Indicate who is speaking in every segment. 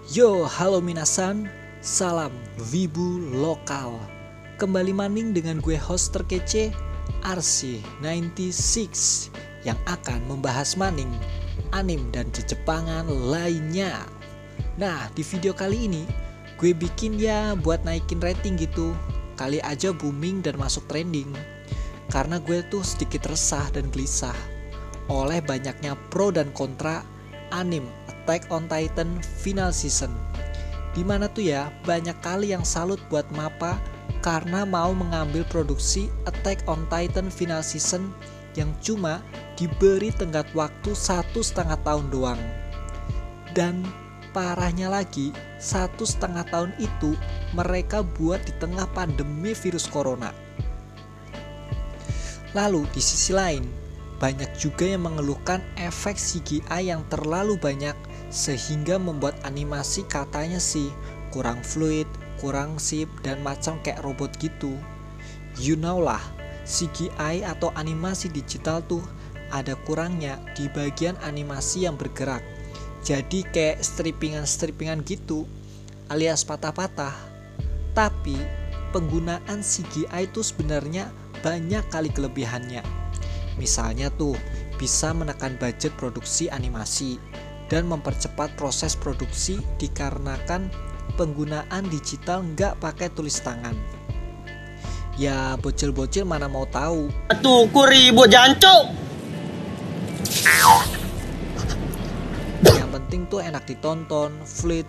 Speaker 1: Yo, halo minasan, salam Wibu lokal. Kembali maning dengan gue host terkece RC96 yang akan membahas maning, anim dan Jepangan lainnya. Nah, di video kali ini gue bikin ya buat naikin rating gitu. Kali aja booming dan masuk trending. Karena gue tuh sedikit resah dan gelisah oleh banyaknya pro dan kontra anim Attack on Titan final season. Dimana tuh ya banyak kali yang salut buat MAPPA karena mau mengambil produksi Attack on Titan final season yang cuma diberi tenggat waktu 1,5 tahun doang. Dan parahnya lagi 1,5 tahun itu mereka buat di tengah pandemi virus corona. Lalu di sisi lain banyak juga yang mengeluhkan efek CGI yang terlalu banyak sehingga membuat animasi katanya sih kurang fluid, kurang sip, dan macam kayak robot gitu. You know lah, CGI atau animasi digital tuh ada kurangnya di bagian animasi yang bergerak. Jadi kayak strippingan gitu alias patah-patah. Tapi penggunaan CGI itu sebenarnya banyak kali kelebihannya. Misalnya tuh bisa menekan budget produksi animasi dan mempercepat proses produksi dikarenakan penggunaan digital nggak pakai tulis tangan. Ya bocil-bocil mana mau tahu.
Speaker 2: Tuh ku ribut jancuk.
Speaker 1: Yang penting tuh enak ditonton, fluid,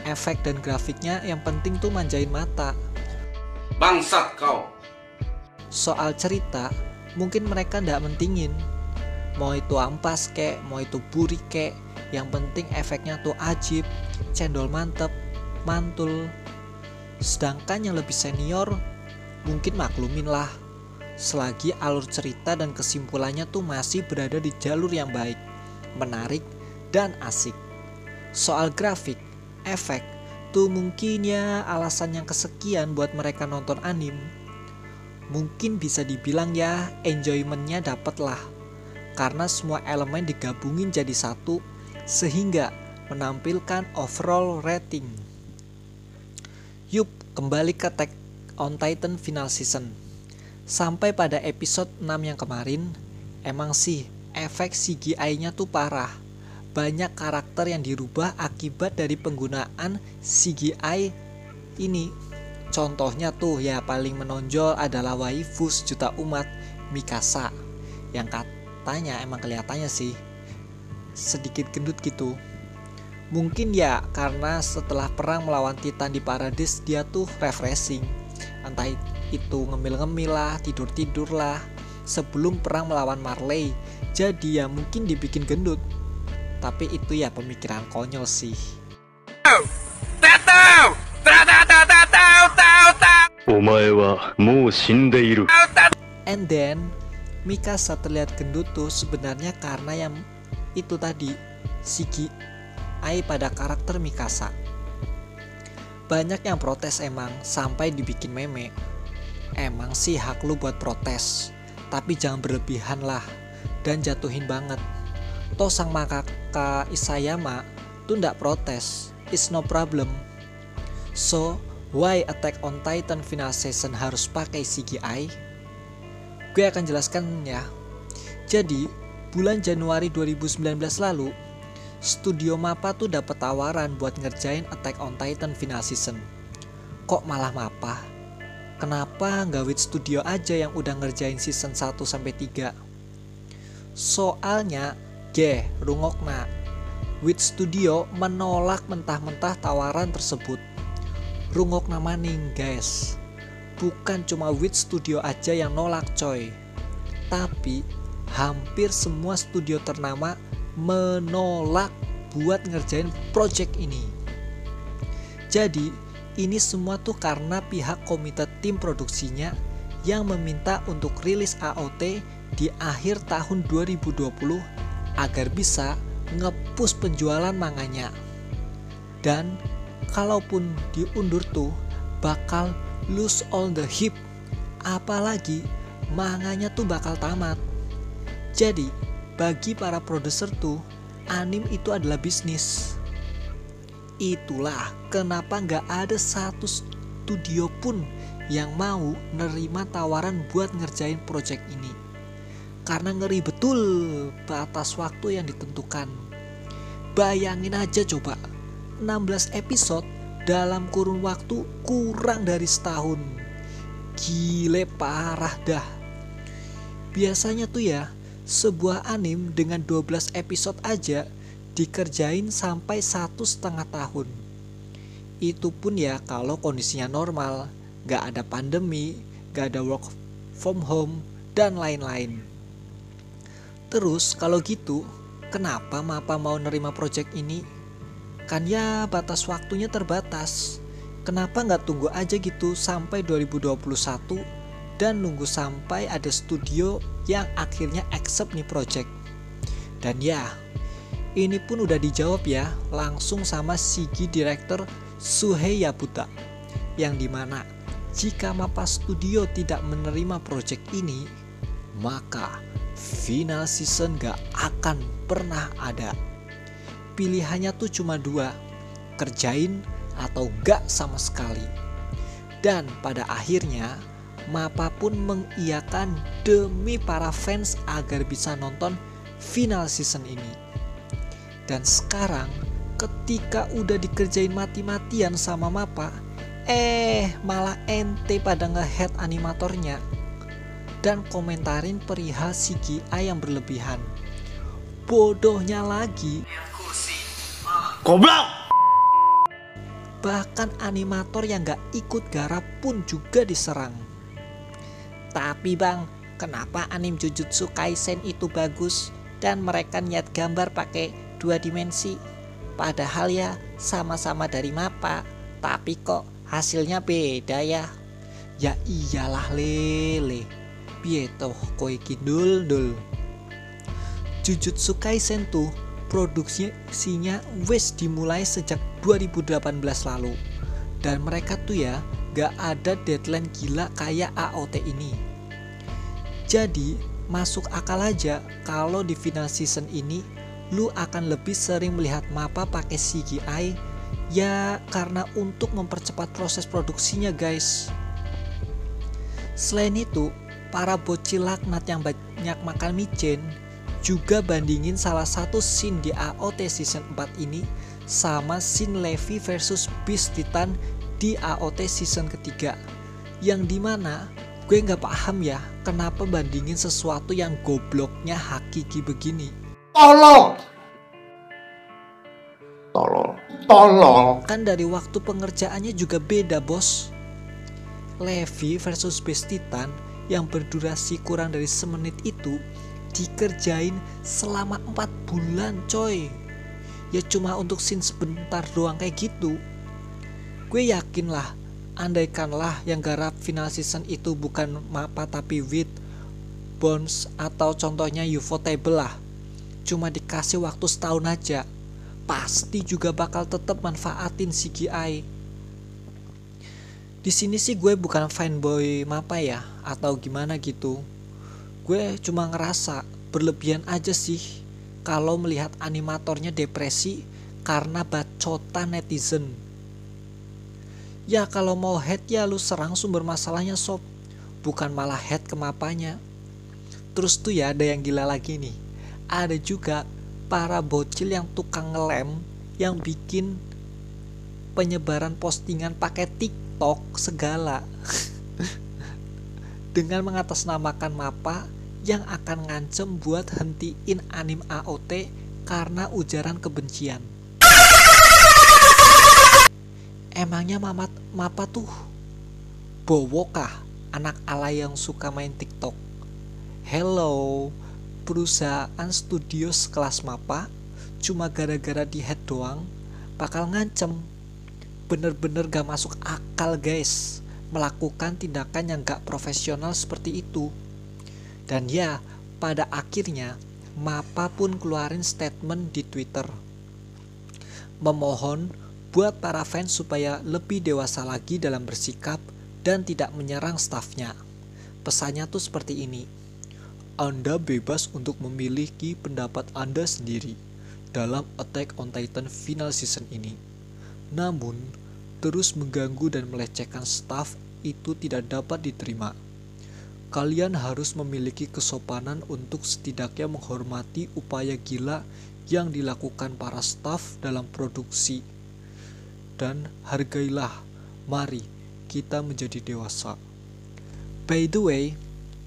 Speaker 1: efek dan grafiknya yang penting tuh manjain mata.
Speaker 3: Bangsat kau.
Speaker 1: Soal cerita mungkin mereka nggak mentingin. Mau itu ampas kek, mau itu burik kek, yang penting efeknya tuh ajib, cendol mantep, mantul. Sedangkan yang lebih senior mungkin maklumin lah, selagi alur cerita dan kesimpulannya tuh masih berada di jalur yang baik, menarik, dan asik. Soal grafik, efek, tuh mungkin ya alasan yang kesekian buat mereka nonton anim. Mungkin bisa dibilang ya enjoymentnya dapet lah, karena semua elemen digabungin jadi satu sehingga menampilkan overall rating. Yup, kembali ke Attack on Titan final season. Sampai pada episode 6 yang kemarin, emang sih efek CGI-nya tuh parah. Banyak karakter yang dirubah akibat dari penggunaan CGI ini. Contohnya tuh ya paling menonjol adalah waifu sejuta umat Mikasa yang katanya emang kelihatannya sih sedikit gendut gitu. Mungkin ya karena setelah perang melawan Titan di Paradis dia tuh refreshing, entah itu ngemil-ngemil lah, tidur-tidur lah sebelum perang melawan Marley, jadi ya mungkin dibikin gendut. Tapi itu ya pemikiran konyol sih. And then Mikasa terlihat gendut tuh sebenarnya karena yang itu tadi, CGI pada karakter Mikasa. Banyak yang protes emang sampai dibikin meme. Emang sih hak lu buat protes, tapi jangan berlebihan lah dan jatuhin banget. Toh sang Makaka Isayama tuh ndak protes, it's no problem. So why Attack on Titan final season harus pakai CGI? Gue akan jelaskan ya. Jadi bulan Januari 2019 lalu, studio MAPPA tuh dapat tawaran buat ngerjain Attack on Titan final season. Kok malah MAPPA? Kenapa nggak Wit Studio aja yang udah ngerjain season 1-3? Soalnya, rungokna, Wit Studio menolak mentah-mentah tawaran tersebut. Rungokna maning guys. Bukan cuma Wit Studio aja yang nolak coy, tapi hampir semua studio ternama menolak buat ngerjain project ini. Jadi ini semua tuh karena pihak komite tim produksinya yang meminta untuk rilis AOT di akhir tahun 2020 agar bisa nge-push penjualan manganya. Dan kalaupun diundur tuh bakal lose all the hype, apalagi manganya tuh bakal tamat. Jadi bagi para produser tuh anim itu adalah bisnis. Itulah kenapa nggak ada satu studio pun yang mau nerima tawaran buat ngerjain project ini. Karena ngeri betul batas waktu yang ditentukan. Bayangin aja coba, 16 episode dalam kurun waktu kurang dari setahun. Gile parah dah. Biasanya tuh ya, sebuah anime dengan 12 episode aja dikerjain sampai 1,5 tahun. Itu pun ya kalau kondisinya normal, gak ada pandemi, gak ada work from home, dan lain-lain. Terus kalau gitu, kenapa MAPPA mau nerima project ini? Kan ya batas waktunya terbatas. Kenapa gak tunggu aja gitu sampai 2021 dan nunggu sampai ada studio yang akhirnya accept nih project? Dan ya, ini pun udah dijawab ya langsung sama Shigi Director Shuhei Yabuta, yang dimana jika MAPPA Studio tidak menerima project ini, maka final season gak akan pernah ada. Pilihannya tuh cuma dua, kerjain atau gak sama sekali. Dan pada akhirnya MAPPA pun mengiyakan demi para fans agar bisa nonton final season ini. Dan sekarang ketika udah dikerjain mati-matian sama MAPPA, malah ente pada nge-head animatornya dan komentarin perihal CGI yang berlebihan. Bodohnya lagi,
Speaker 2: Goblok!
Speaker 1: bahkan animator yang gak ikut garap pun juga diserang. Tapi bang, kenapa anime Jujutsu Kaisen itu bagus dan mereka niat gambar pakai 2 dimensi? Padahal ya sama-sama dari MAPPA, tapi kok hasilnya beda ya? Ya iyalah lele, piye toh kowe iki dul. Jujutsu Kaisen tuh produksinya wes dimulai sejak 2018 lalu. Dan mereka tuh ya gak ada deadline gila kayak AOT ini. Jadi masuk akal aja kalau di final season ini lu akan lebih sering melihat MAPPA pakai CGI, ya karena untuk mempercepat proses produksinya guys. Selain itu, para bocil laknat yang banyak makan micin juga bandingin salah satu scene di AOT season 4 ini sama scene Levi versus Beast Titan di AOT season ketiga, yang dimana gue gak paham ya kenapa bandingin sesuatu yang gobloknya hakiki begini. Tolol. Kan dari waktu pengerjaannya juga beda bos. Levi versus Beast Titan yang berdurasi kurang dari semenit itu dikerjain selama 4 bulan coy. Ya cuma untuk scene sebentar doang kayak gitu. Gue yakin lah, andaikanlah yang garap final season itu bukan MAPPA tapi With, Bones atau contohnya Ufotable lah, cuma dikasih waktu setahun aja, pasti juga bakal tetap manfaatin CGI. Di sini sih gue bukan fanboy MAPPA ya atau gimana gitu. Gue cuma ngerasa berlebihan aja sih kalau melihat animatornya depresi karena bacotan netizen. Ya kalau mau hate ya lu serang sumber masalahnya sob, bukan malah hate ke MAPPA-nya. Terus tuh ya ada yang gila lagi nih, ada juga para bocil yang tukang ngelem yang bikin penyebaran postingan pakai TikTok segala dengan mengatasnamakan MAPPA yang akan ngancem buat hentiin anime AOT karena ujaran kebencian. Emangnya MAPPA tuh bowo kah anak alay yang suka main TikTok? Hello, perusahaan studio sekelas MAPPA cuma gara-gara di head doang bakal ngancem. Bener-bener gak masuk akal guys melakukan tindakan yang gak profesional seperti itu. Dan ya pada akhirnya MAPPA pun keluarin statement di Twitter memohon buat para fans supaya lebih dewasa lagi dalam bersikap dan tidak menyerang stafnya. Pesannya tuh seperti ini: Anda bebas untuk memiliki pendapat Anda sendiri dalam Attack on Titan final season ini. Namun, terus mengganggu dan melecehkan staf itu tidak dapat diterima. Kalian harus memiliki kesopanan untuk setidaknya menghormati upaya gila yang dilakukan para staf dalam produksi. Dan hargailah, mari kita menjadi dewasa. By the way,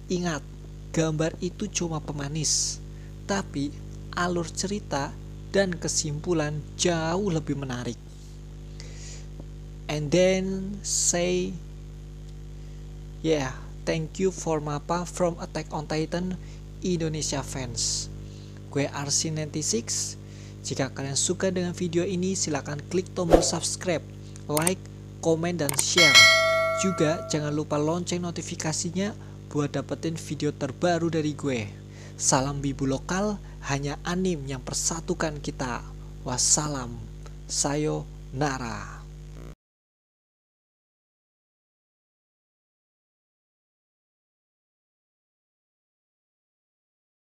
Speaker 1: ingat, gambar itu cuma pemanis, tapi alur cerita dan kesimpulan jauh lebih menarik. And then say, yeah, thank you for Mappa from Attack on Titan Indonesia fans. Gue RC96. Jika kalian suka dengan video ini, silakan klik tombol subscribe, like, komen, dan share. Juga jangan lupa lonceng notifikasinya buat dapetin video terbaru dari gue. Salam Wibu lokal, hanya anim yang persatukan kita. Wassalam, sayonara.